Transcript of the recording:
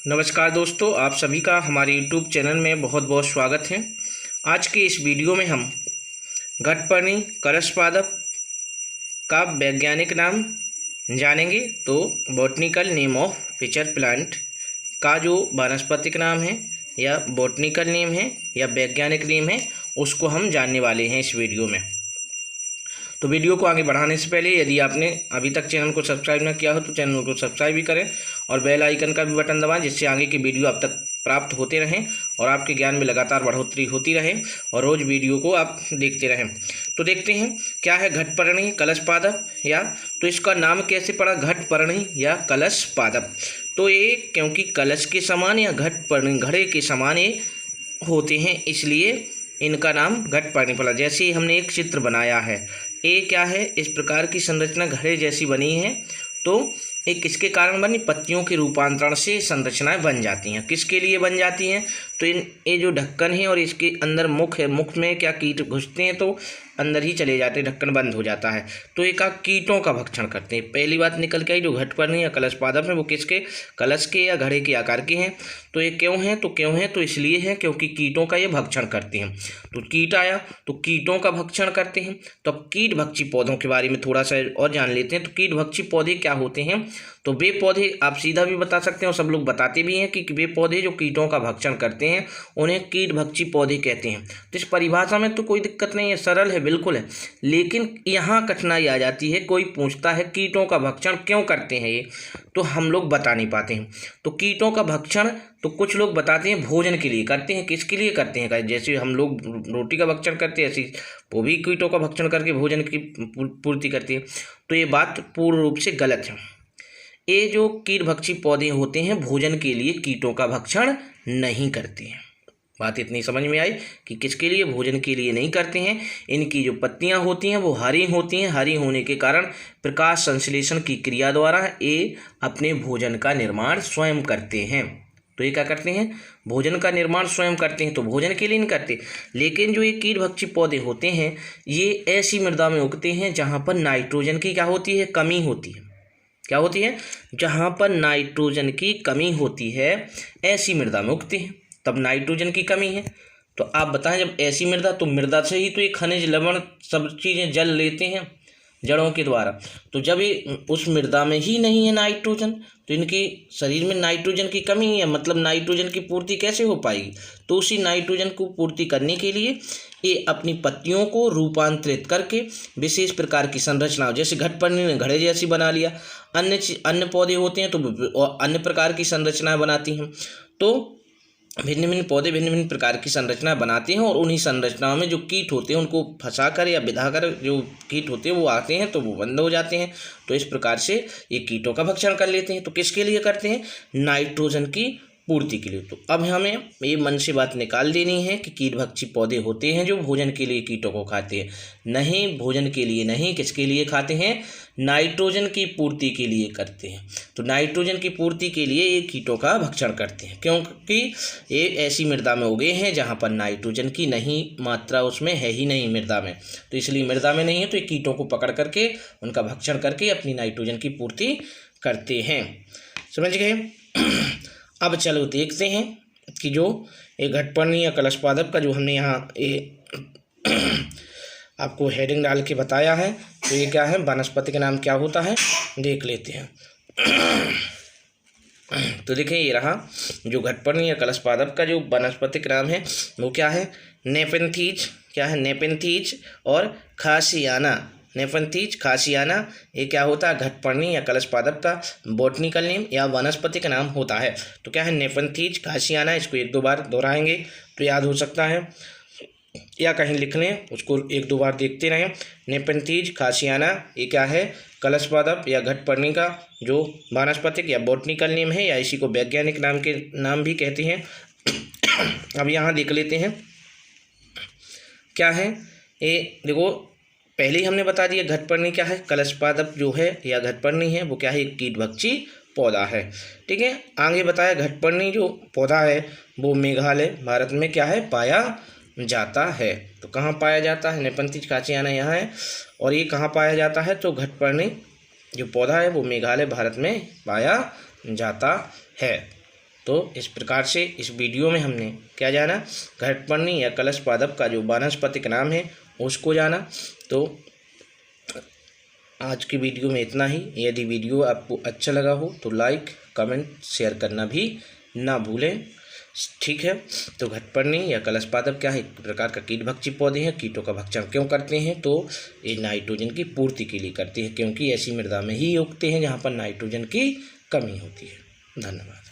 नमस्कार दोस्तों, आप सभी का हमारे YouTube चैनल में बहुत बहुत स्वागत है। आज के इस वीडियो में हम घटपर्णी कलश पादप का वैज्ञानिक नाम जानेंगे। तो botanical name of pitcher plant का जो वानस्पतिक नाम है या बॉटनिकल नेम है या वैज्ञानिक नेम है, उसको हम जानने वाले हैं इस वीडियो में। तो वीडियो को आगे बढ़ाने से पहले यदि आपने अभी तक चैनल को सब्सक्राइब न किया हो तो चैनल को सब्सक्राइब भी करें और बेल आइकन का भी बटन दबाएं, जिससे आगे की वीडियो आप तक प्राप्त होते रहें और आपके ज्ञान में लगातार बढ़ोतरी होती रहे और रोज़ वीडियो को आप देखते रहें। तो देखते हैं क्या है घटपर्णी कलश पादप, या तो इसका नाम कैसे पड़ा घटपर्णी या कलश पादप। तो ये क्योंकि कलश के समान या घटपर्णी घड़े के समान ये होते हैं, इसलिए इनका नाम घटपर्णी पड़ा। जैसे हमने एक चित्र बनाया है, ये क्या है, इस प्रकार की संरचना घड़े जैसी बनी है, तो एक किसके कारण बनी, पत्तियों के रूपांतरण से संरचनाएं बन जाती हैं। किसके लिए बन जाती हैं, तो ये जो ढक्कन है और इसके अंदर मुख है, मुख में क्या कीट घुसते हैं तो अंदर ही चले जाते हैं, ढक्कन बंद हो जाता है। तो एक कीटों का भक्षण करते हैं। पहली बात निकल के आई, जो घटपर्णी या कलश पादप है वो किसके, कलश के या घड़े के आकार के हैं। तो ये क्यों है, तो इसलिए है क्योंकि कीटों का ये भक्षण करते हैं। तो कीट आया तो कीटों का भक्षण करते हैं। तो अब कीट भक्षी पौधों के बारे में थोड़ा सा और जान लेते हैं। तो कीट भक्षी पौधे क्या होते हैं, तो वे पौधे आप सीधा भी बता सकते हैं और सब लोग बताते भी हैं कि वे पौधे जो कीटों का भक्षण करते हैं उन्हें कीट भक्षी पौधे कहते हैं। तो इस परिभाषा में तो कोई दिक्कत नहीं है, सरल है, बिल्कुल है। लेकिन यहाँ कठिनाई आ जाती है, कोई पूछता है कीटों का भक्षण क्यों करते हैं ये, तो हम लोग बता नहीं पाते हैं। तो कीटों का भक्षण तो कुछ लोग बताते हैं भोजन के लिए करते हैं। किसके लिए करते हैं, जैसे हम लोग रोटी का भक्षण करते हैं, ऐसी वो भी कीटों का भक्षण करके भोजन की पूर्ति करती है। तो ये बात पूर्ण रूप से गलत है। ये जो कीट भक्षी पौधे होते हैं भोजन के लिए कीटों का भक्षण नहीं करते हैं। बात इतनी समझ में आई कि किसके लिए, भोजन के लिए नहीं करते हैं। इनकी जो पत्तियां होती हैं वो हरी होती हैं, हरी होने के कारण प्रकाश संश्लेषण की क्रिया द्वारा ये अपने भोजन का निर्माण स्वयं करते हैं। तो ये क्या करते हैं, भोजन का निर्माण स्वयं करते हैं, तो भोजन के लिए नहीं करते। लेकिन जो ये कीट भक्षी पौधे होते हैं ये ऐसी मृदा में उगते हैं जहाँ पर नाइट्रोजन की क्या होती है, कमी होती है। क्या होती है, जहाँ पर नाइट्रोजन की कमी होती है ऐसी मृदा में उगते हैं। तब नाइट्रोजन की कमी है तो आप बताएं, जब ऐसी मृदा, तो मृदा से ही तो ये खनिज लवण सब चीज़ें जल लेते हैं जड़ों के द्वारा। तो जब ये उस मृदा में ही नहीं है नाइट्रोजन, तो इनके शरीर में नाइट्रोजन की कमी है, मतलब नाइट्रोजन की पूर्ति कैसे हो पाएगी। तो उसी नाइट्रोजन को पूर्ति करने के लिए ये अपनी पत्तियों को रूपांतरित करके विशेष प्रकार की संरचना, जैसे घटपर्णी ने घड़े जैसी बना लिया, अन्य पौधे होते हैं तो अन्य प्रकार की संरचनाएं बनाती हैं। तो भिन्न भिन्न पौधे भिन्न भिन्न प्रकार की संरचना बनाते हैं और उन्हीं संरचनाओं में जो कीट होते हैं उनको फंसाकर या बिधाकर जो कीट होते हैं वो आते हैं तो वो बंद हो जाते हैं। तो इस प्रकार से ये कीटों का भक्षण कर लेते हैं। तो किसके लिए करते हैं, नाइट्रोजन की पूर्ति के लिए। तो अब हमें ये मन से बात निकाल देनी है कि कीट भक्षी पौधे होते हैं जो भोजन के लिए कीटों को खाते हैं, नहीं भोजन के लिए नहीं, किसके लिए खाते हैं, नाइट्रोजन की पूर्ति के लिए करते हैं। तो नाइट्रोजन की पूर्ति के लिए ये कीटों का भक्षण करते हैं, क्योंकि ये ऐसी मृदा में उगे हैं जहाँ पर नाइट्रोजन की नहीं मात्रा उसमें है ही नहीं मृदा में, तो इसलिए मृदा में नहीं है तो ये कीटों को पकड़ करके उनका भक्षण करके अपनी नाइट्रोजन की पूर्ति करते हैं। समझ गए। अब चलो देखते हैं कि जो ये घटपर्णी या कलश पादप का जो हमने यहाँ आपको हेडिंग डाल के बताया है, तो ये क्या है, वनस्पति का नाम क्या होता है, देख लेते हैं। तो देखिए ये रहा जो घटपर्णी या कलश पादप का जो वनस्पतिक नाम है वो क्या है, नेपेंथीज। क्या है, नेपेंथीज और खासियाना। नेपेंथीज खासियाना ये क्या होता है, घटपर्णी या कलश पादप का बॉटनिकल नेम या वनस्पतिक नाम होता है। तो क्या है, नेपेंथीज खासियाना। इसको एक दो बार दोहराएंगे तो याद हो सकता है, या कहीं लिख लें, उसको एक दो बार देखते रहें। नेपेंथीज खासियाना ये क्या है, कलश पादप या घटपर्णी का जो वानस्पतिक या बॉटनिकल नेम है, या इसी को वैज्ञानिक नाम भी कहते हैं। अब यहाँ देख लेते हैं क्या है ये, देखो पहले ही हमने बता दिया घटपर्णी क्या है, कलश पादप जो है या घटपर्णी है वो क्या है, एक कीट भक्षी पौधा है। ठीक है, आगे बताया घटपर्णी जो पौधा है वो मेघालय भारत में क्या है, पाया जाता है। तो कहाँ पाया जाता है, नेपेंथीज खासियाना यहाँ है, और ये कहाँ पाया जाता है, तो घटपर्णी जो पौधा है वो मेघालय भारत में पाया जाता है। तो इस प्रकार से इस वीडियो में हमने क्या जाना, घटपर्णी या कलश पादप का जो वानस्पतिक नाम है उसको जाना। तो आज की वीडियो में इतना ही। यदि वीडियो आपको अच्छा लगा हो तो लाइक कमेंट शेयर करना भी ना भूलें। ठीक है, तो घटपर्णी या कलश पादप क्या है, एक प्रकार का कीटभक्षी पौधे हैं। कीटों का भक्षण क्यों करते हैं, तो ये नाइट्रोजन की पूर्ति के लिए करते हैं, क्योंकि ऐसी मृदा में ही उगते हैं जहाँ पर नाइट्रोजन की कमी होती है। धन्यवाद।